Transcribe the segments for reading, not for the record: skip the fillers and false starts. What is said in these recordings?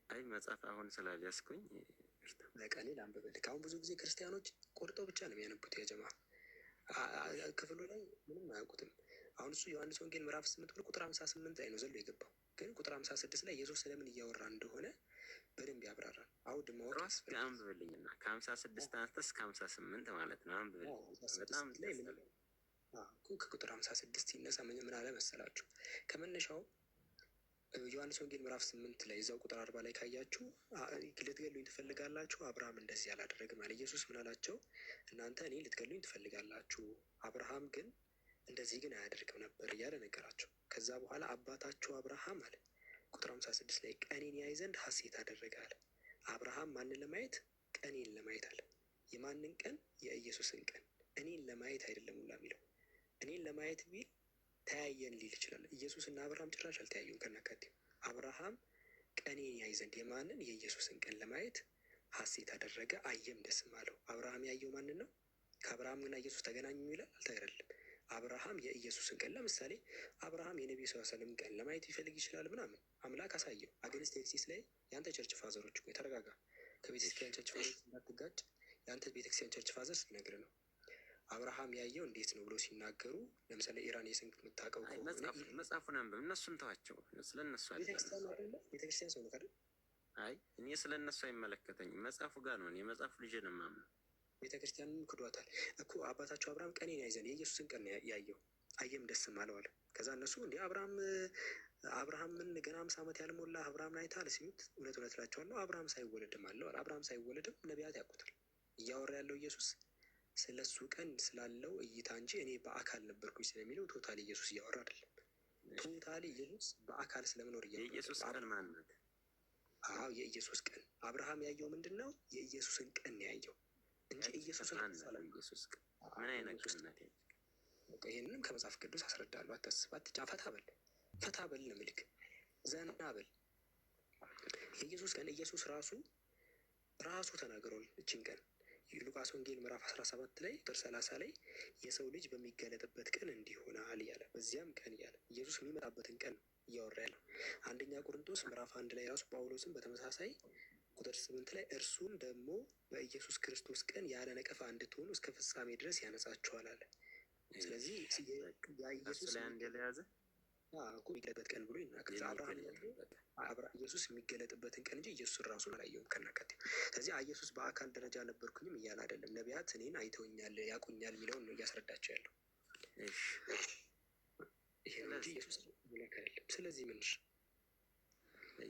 አይ መጽሐፍ አሁን ስላልያዝኩኝ ለቀኔ ላንብብልህ። አሁን ብዙ ጊዜ ክርስቲያኖች ቆርጠው ብቻ ነው የሚያነቡት። የጀማ ክፍሉ ላይ ምንም አያውቁትም። አሁን እሱ ዮሐንስ ወንጌል ምዕራፍ 8 ብሎ ቁጥር 58 ላይ ነው ዘሎ የገባው። ግን ቁጥር 56 ላይ ኢየሱስ ስለምን እያወራ እንደሆነ በደንብ ያብራራል። አውድ ማወቅ አንብብልኝና ከ56 አንስተህ እስከ 58 ማለት ነው አንብብልኝ። በጣም ላይ ከቁጥር 56 ይነሳ ምን አለ መሰላችሁ? ከመነሻው ዮሐንስ ወንጌል ምዕራፍ 8 ላይ እዛው ቁጥር 40 ላይ ካያችሁ ልትገሉኝ ትፈልጋላችሁ፣ አብርሃም እንደዚህ አላደረግም አለ። ኢየሱስ ምን አላቸው? እናንተ እኔ ልትገሉኝ ትፈልጋላችሁ፣ አብርሃም ግን እንደዚህ ግን አያደርግም ነበር እያለ ነገራቸው። ከዛ በኋላ አባታችሁ አብርሃም አለ ቁጥር 56 ላይ ቀኔን ያይ ዘንድ ሐሴት አደረገ አለ። አብርሃም ማንን ለማየት? ቀኔን ለማየት አለ። የማንን ቀን? የኢየሱስን ቀን። እኔን ለማየት አይደለም ሁላ የሚለው። እኔን ለማየት ቢል ተያየን ሊል ይችላል። ኢየሱስ እና አብርሃም ጭራሽ አልተያዩም ከናካቴው። አብርሃም ቀኔን ያይ ዘንድ የማንን? የኢየሱስን ቀን ለማየት ሐሴት አደረገ፣ አየም ደስም አለው። አብርሃም ያየው ማንን ነው? ከአብርሃም ግና ኢየሱስ ተገናኙ ይላል? አልተገናኘም። አብርሃም የኢየሱስን ቀን ለምሳሌ አብርሃም የነቢዩ ሰለላሁ ቀን ለማየት ይፈልግ ይችላል ምናምን አምላክ አሳየው። አገንስት ቴክሲስ ላይ የአንተ ቸርች ፋዘሮች እኮ የተረጋጋ ከቤተክርስቲያን ቸርች ፋዘር እንዳትጋጭ የአንተ ቤተክርስቲያን ቸርች ፋዘር ሲነግር ነው። አብርሃም ያየው እንዴት ነው ብሎ ሲናገሩ ለምሳሌ ኢራን የስንት የምታውቀው መጽሐፉን አንብብ። እነሱን ተዋቸው፣ ስለ እነሱ ቤተክርስቲያን ሰው ነው አይደል? አይ እኔ ስለ እነሱ አይመለከተኝም። መጽሐፉ ጋር ነው። የመጽሐፉ ልጅ ነው የማምነው። ቤተክርስቲያንም ክዷታል እኮ። አባታቸው አብርሃም ቀኔን ያይ ዘንድ የኢየሱስን ቀን ያየው አየም ደስም አለው አለ። ከዛ እነሱ እንዲህ አብርሃምን ገና 50 ዓመት ያልሞላ አብርሃምን አይተሃል ሲሉት እውነት እውነት እላቸዋለሁ አብርሃም ሳይወለድም አለው። አብርሃም ሳይወለድም ነቢያት ያውቁታል። እያወራ ያለው ኢየሱስ ስለ እሱ ቀን ስላለው እይታ እንጂ እኔ በአካል ነበርኩኝ ስለሚለው ቶታሊ ኢየሱስ እያወራ አይደለም። ቶታሊ ኢየሱስ በአካል ስለመኖር የኢየሱስ ቀን ማንነት። አዎ የኢየሱስ ቀን አብርሃም ያየው ምንድን ነው? የኢየሱስን ቀን ያየው እንጂ ኢየሱስን ኢየሱስ ምን አይነት ቀንነት? ይህንንም ከመጽሐፍ ቅዱስ አስረዳለሁ። አታስብ፣ ፈታ በል ነው ምልክ ዘና በል። የኢየሱስ ቀን ኢየሱስ ራሱ ተናግሯል። እችን ቀን ሉቃስ ወንጌል ምዕራፍ 17 ላይ ቁጥር 30 ላይ የሰው ልጅ በሚገለጥበት ቀን እንዲሆናል እያለ በዚያም ቀን እያለ ኢየሱስ የሚመጣበትን ቀን እያወራ ያለው። አንደኛ ቆሮንቶስ ምዕራፍ 1 ላይ ራሱ ጳውሎስም በተመሳሳይ ቁጥር 8 ላይ እርሱም ደግሞ በኢየሱስ ክርስቶስ ቀን ያለ ነቀፋ እንድትሆኑ እስከ ፍጻሜ ድረስ ያነጻችኋል አለ። ስለዚህ ኢየሱስ የሚገለጥበት ቀን ብሎ ይናገራል። ኢየሱስ የሚገለጥበትን ቀን እንጂ ኢየሱስን ራሱን አላየውም ከናካቴው። ስለዚህ ኢየሱስ በአካል ደረጃ ነበርኩኝም እያለ አይደለም። ነቢያት እኔን አይተውኛል ያቁኛል የሚለውን ነው እያስረዳቸው ያለው። ይሄ እንጂ ኢየሱስ አይደለም። ስለዚህ ምንሽ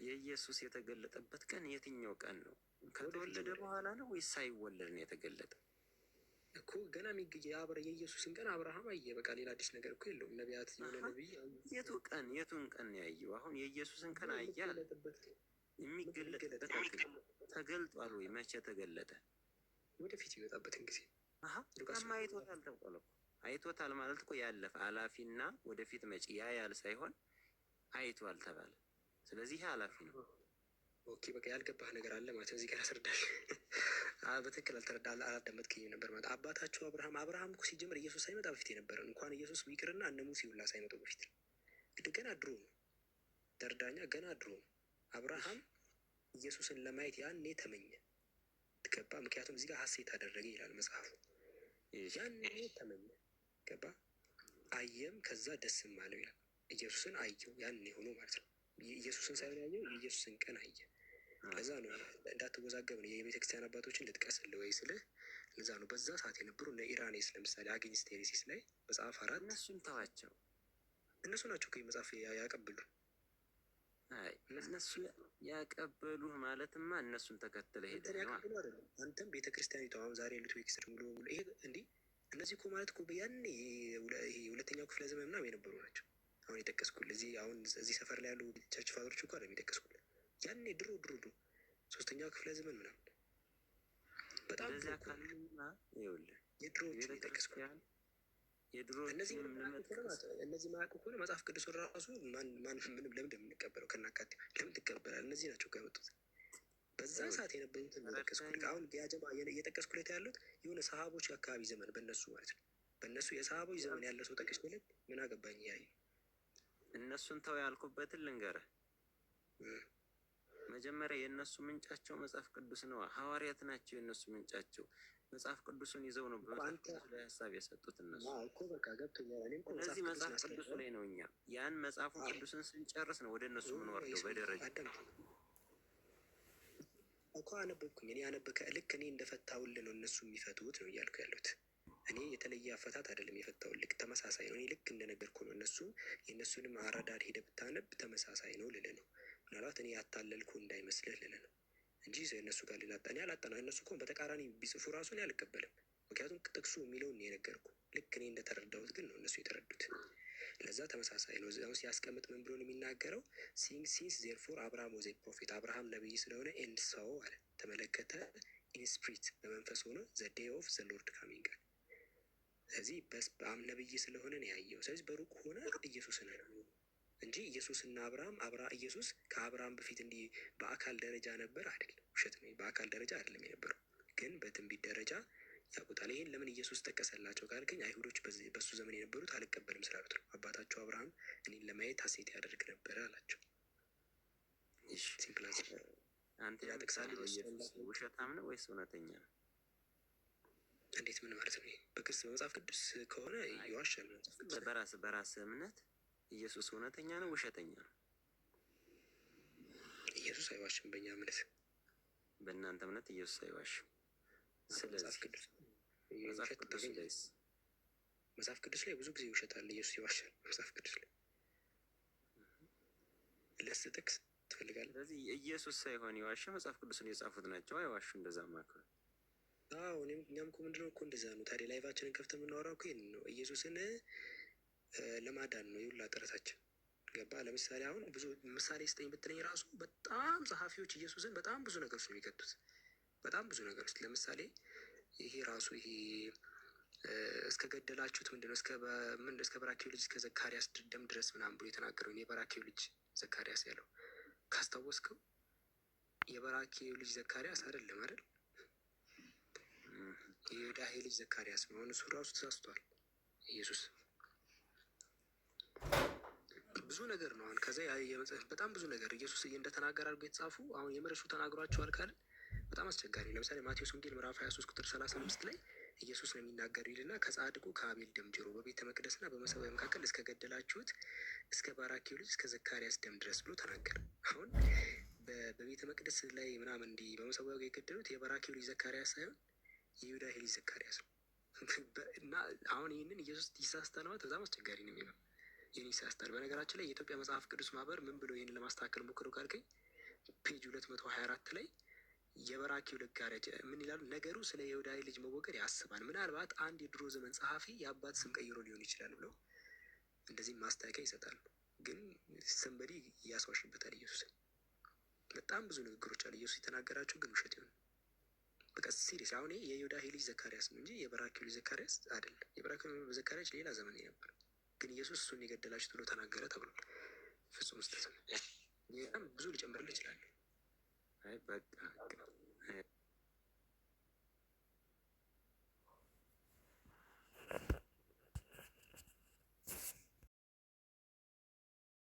የኢየሱስ የተገለጠበት ቀን የትኛው ቀን ነው? ከተወለደ በኋላ ነው ወይስ ሳይወለድ ነው የተገለጠ? እኮ ገና የኢየሱስን ቀን አብርሃም አየ። በቃ ሌላ አዲስ ነገር እኮ የለውም። ነቢያት የሆነ ነቢይ የቱን ቀን ያየው? አሁን የኢየሱስን ቀን አየ። የሚገለጥበት ተገልጧል ወይ? መቼ ተገለጠ? ወደፊት ይወጣበትን ጊዜ አይቶታል ተብሏል እኮ። አይቶታል ማለት እኮ ያለፈ አላፊና ወደፊት መጪ ያያል ሳይሆን አይቷል ተባለ። ስለዚህ ይሄ አላፊ ነው። ኦኬ በቃ ያልገባህ ነገር አለ ማለት ነው። እዚህ ጋር አስረዳል። በትክክል አላዳመጥከኝም ነበር ማለት። አባታቸው አብርሃም እኮ ሲጀምር ኢየሱስ ሳይመጣ በፊት የነበረ እንኳን ኢየሱስ ይቅርና እነ ሙሴ ሁላ ሳይመጡ በፊት ነው። ገና ድሮ ነው። ደርዳኛ ገና ድሮ ነው። አብርሃም ኢየሱስን ለማየት ያኔ ተመኘ። ገባ? ምክንያቱም እዚህ ጋር ሐሴት አደረገ ይላል መጽሐፉ። ያኔ ተመኘ። ገባ? አየም ከዛ ደስም አለው ይላል። ኢየሱስን አየው ያኔ ሆኖ ማለት ነው። ኢየሱስን ሳይሆን ያየው የኢየሱስን ቀን አየ። ለዛ ነው እንዳትወዛገብ ነው የቤተክርስቲያን አባቶችን ልጥቀስልህ ወይ ስልህ ለዛ ነው። በዛ ሰዓት የነበሩ እነ ኢራኔስ ለምሳሌ አግኝስት ቴሬሲስ ላይ መጽሐፍ 4 እነሱን ተዋቸው። እነሱ ናቸው ከዚህ መጽሐፍ ያቀብሉ። እነሱ ያቀበሉ ማለትማ እነሱን ተከትለ ሄደ ያቀብሉ አይደለም። አንተም ቤተክርስቲያኒቷ አሁን ዛሬ ያሉት ቤተክርስቲያን ሙሉ ይሄ እንዲህ እነዚህ እኮ ማለት እኮ ያኔ ይሄ ሁለተኛው ክፍለ ዘመን ምናምን የነበሩ ናቸው። አሁን የጠቀስኩልህ እዚህ ሰፈር ላይ ያሉ ቸርች ፋዘሮች እኮ አይደለም የጠቀስኩልህ። ያኔ ድሮ 3ኛው ክፍለ ዘመን ምናምን በጣም የድሮ የጠቀስኩልህ። እነዚህ ማያውቁ ከሆነ መጽሐፍ ቅዱስ ራሱ ምንም ለምን የምንቀበለው ከናካቴ ለምን ትቀበላል? እነዚህ ናቸው ከመጡት በዛ ሰዓት የነበሩትን ጠቀስኩልህ። አሁን ያጀማ እየጠቀስኩለት ያሉት የሆነ ሰሃቦች አካባቢ ዘመን በእነሱ ማለት ነው። በእነሱ የሰሃቦች ዘመን ያለ ሰው ጠቀስኩለት። ምን አገባኝ? ያዩ እነሱን ተው ያልኩበትን ልንገርህ። መጀመሪያ የእነሱ ምንጫቸው መጽሐፍ ቅዱስ ነው። ሐዋርያት ናቸው የእነሱ ምንጫቸው። መጽሐፍ ቅዱስን ይዘው ነው በመጽሐፍ ቅዱስ ላይ ሀሳብ የሰጡት እነሱ። ስለዚህ መጽሐፍ ቅዱስ ላይ ነው እኛ ያን መጽሐፉን ቅዱስን ስንጨርስ ነው ወደ እነሱ የምንወርደው በደረጃ እኮ አነበብኩኝ። እኔ ልክ እኔ እንደፈታውልህ ነው እነሱ የሚፈቱት ነው እያልኩ ያሉት። እኔ የተለየ አፈታት አይደለም የፈታውልህ፣ ተመሳሳይ ነው። እኔ ልክ እንደነገርኩ ነው። እነሱ የእነሱንም አረዳድ ሄደህ ብታነብ ተመሳሳይ ነው ልልህ ነው። ምናልባት እኔ ያታለልኩ እንዳይመስልህ ልልህ ነው እንጂ እነሱ ጋር እኔ አላጠና። እነሱ እኮ በተቃራኒ ቢጽፉ ራሱ እኔ አልቀበልም። ምክንያቱም ጥቅሱ የሚለውን ነው የነገርኩ። ልክ እኔ እንደተረዳሁት ግን ነው እነሱ የተረዱት። ለዛ ተመሳሳይ ነው። እዚያው ሲያስቀምጥ ምን ብሎ ነው የሚናገረው? ሲንስ ዜርፎር አብርሃም ወዘ ፕሮፌት፣ አብርሃም ነብይ ስለሆነ ኤንድ ሰው አለ ተመለከተ፣ ኢን ስፕሪት በመንፈስ ሆነ፣ ዘ ዴይ ኦፍ ዘ ሎርድ ካሚንግ አለ። ስለዚህ በአም ነብይ ስለሆነ ነው ያየው። ስለዚህ በሩቅ ሆነ ኢየሱስን ነው እንጂ ኢየሱስና ኢየሱስ ከአብርሃም በፊት እንዲህ በአካል ደረጃ ነበር አይደለም። ውሸት ነው። በአካል ደረጃ አይደለም የነበረው፣ ግን በትንቢት ደረጃ ያውቁታል። ይሄን ለምን ኢየሱስ ጠቀሰላቸው ካልከኝ አይሁዶች በሱ ዘመን የነበሩት አልቀበልም ስላሉት ነው። አባታቸው አብርሃም እኔን ለማየት ሐሴት ያደርግ ነበረ አላቸው። ሲምፕል አንተ ያጠቅሳል። ኢየሱስ ውሸታም ነው ወይስ እውነተኛ ነው? እንዴት ምን ማለት ነው? በመጽሐፍ ቅዱስ ከሆነ ይዋሻል። በራስ እምነት ኢየሱስ እውነተኛ ነው ውሸተኛ ነው? ኢየሱስ አይዋሽም። በእኛ እምነት፣ በእናንተ እምነት ኢየሱስ አይዋሽም። ስለዚህ መጽሐፍ ቅዱስ ላይ ብዙ ጊዜ ይውሸታል፣ ኢየሱስ ይዋሻል። መጽሐፍ ቅዱስ ላይ ለስ ጥቅስ ትፈልጋለህ? ስለዚህ ኢየሱስ ሳይሆን የዋሸ መጽሐፍ ቅዱስን የጻፉት ናቸው። አይዋሹ እንደዛ ማክረ እኛም እኮ ምንድነው እኮ እንደዛ ነው። ታዲያ ላይቫችንን ከፍተን የምናወራው እኮ ይህን ነው። ኢየሱስን ለማዳን ነው የሁላ ጥረታችን። ገባ? ለምሳሌ አሁን ብዙ ምሳሌ ስጠኝ ብትለኝ ራሱ በጣም ጸሐፊዎች ኢየሱስን በጣም ብዙ ነገር ውስጥ ነው የሚከቱት። በጣም ብዙ ነገር ውስጥ ለምሳሌ ይሄ ራሱ ይሄ እስከ ገደላችሁት ምንድነው እስከ በራኪው ልጅ እስከ ዘካርያስ ደም ድረስ ምናምን ብሎ የተናገረው የበራኪው ልጅ ዘካርያስ ያለው ካስታወስከው፣ የበራኪው ልጅ ዘካርያስ አይደለም አይደል? የዮዳሄ ልጅ ዘካርያስ ነው። እሱ ራሱ ተሳስቷል ኢየሱስ። ብዙ ነገር ነው። አሁን ከዛ በጣም ብዙ ነገር ኢየሱስ እንደተናገረ አድርጎ የተጻፉ አሁን የምርሱ ተናግሯቸዋል ካለ በጣም አስቸጋሪ። ለምሳሌ ማቴዎስ ወንጌል ምዕራፍ 23 ቁጥር 35 ላይ ኢየሱስ ነው የሚናገሩ ይልና ከጻድቁ ከአቤል ደም ጀምሮ በቤተ መቅደስና በመሰዊያ መካከል እስከ ገደላችሁት እስከ ባራኪው ልጅ እስከ ዘካርያስ ደም ድረስ ብሎ ተናገረ። አሁን በቤተ መቅደስ ላይ ምናምን እንዲህ በመሰዊያው የገደሉት የባራኪው ልጅ ዘካርያስ ሳይሆን የዮዳሄ ልጅ ዘካርያስ ነው። እና አሁን ይህንን ኢየሱስ ይሳስታል ማለት በጣም አስቸጋሪ ነው የሚለው ይህን ይሳስታል። በነገራችን ላይ የኢትዮጵያ መጽሐፍ ቅዱስ ማህበር ምን ብሎ ይህንን ለማስተካከል ሞክሮ ካልከኝ ፔጅ 224 ላይ የበራኪው ልጋረጅ ምን ይላሉ? ነገሩ ስለ የዮዳሄ ልጅ መወገድ ያስባል። ምናልባት አንድ የድሮ ዘመን ጸሐፊ የአባት ስም ቀይሮ ሊሆን ይችላል ብለው እንደዚህም ማስታወቂያ ይሰጣሉ። ግን ሰንበዲ እያስዋሽበታል ኢየሱስ። በጣም ብዙ ንግግሮች አሉ ኢየሱስ የተናገራቸው ግን ውሸት ይሆን። በቃ ሲሪየስ አሁን የዮዳሄ ልጅ ዘካርያስ ነው እንጂ የበራኪው ልጅ ዘካርያስ አይደለም። የበራኪው ዘካርያስ ሌላ ዘመን ነበር፣ ግን ኢየሱስ እሱን የገደላችሁት ብሎ ተናገረ ተብሏል። ፍጹም ስህተት ነው። በጣም ብዙ ሊጨምርልህ ይችላል። አይ በቃ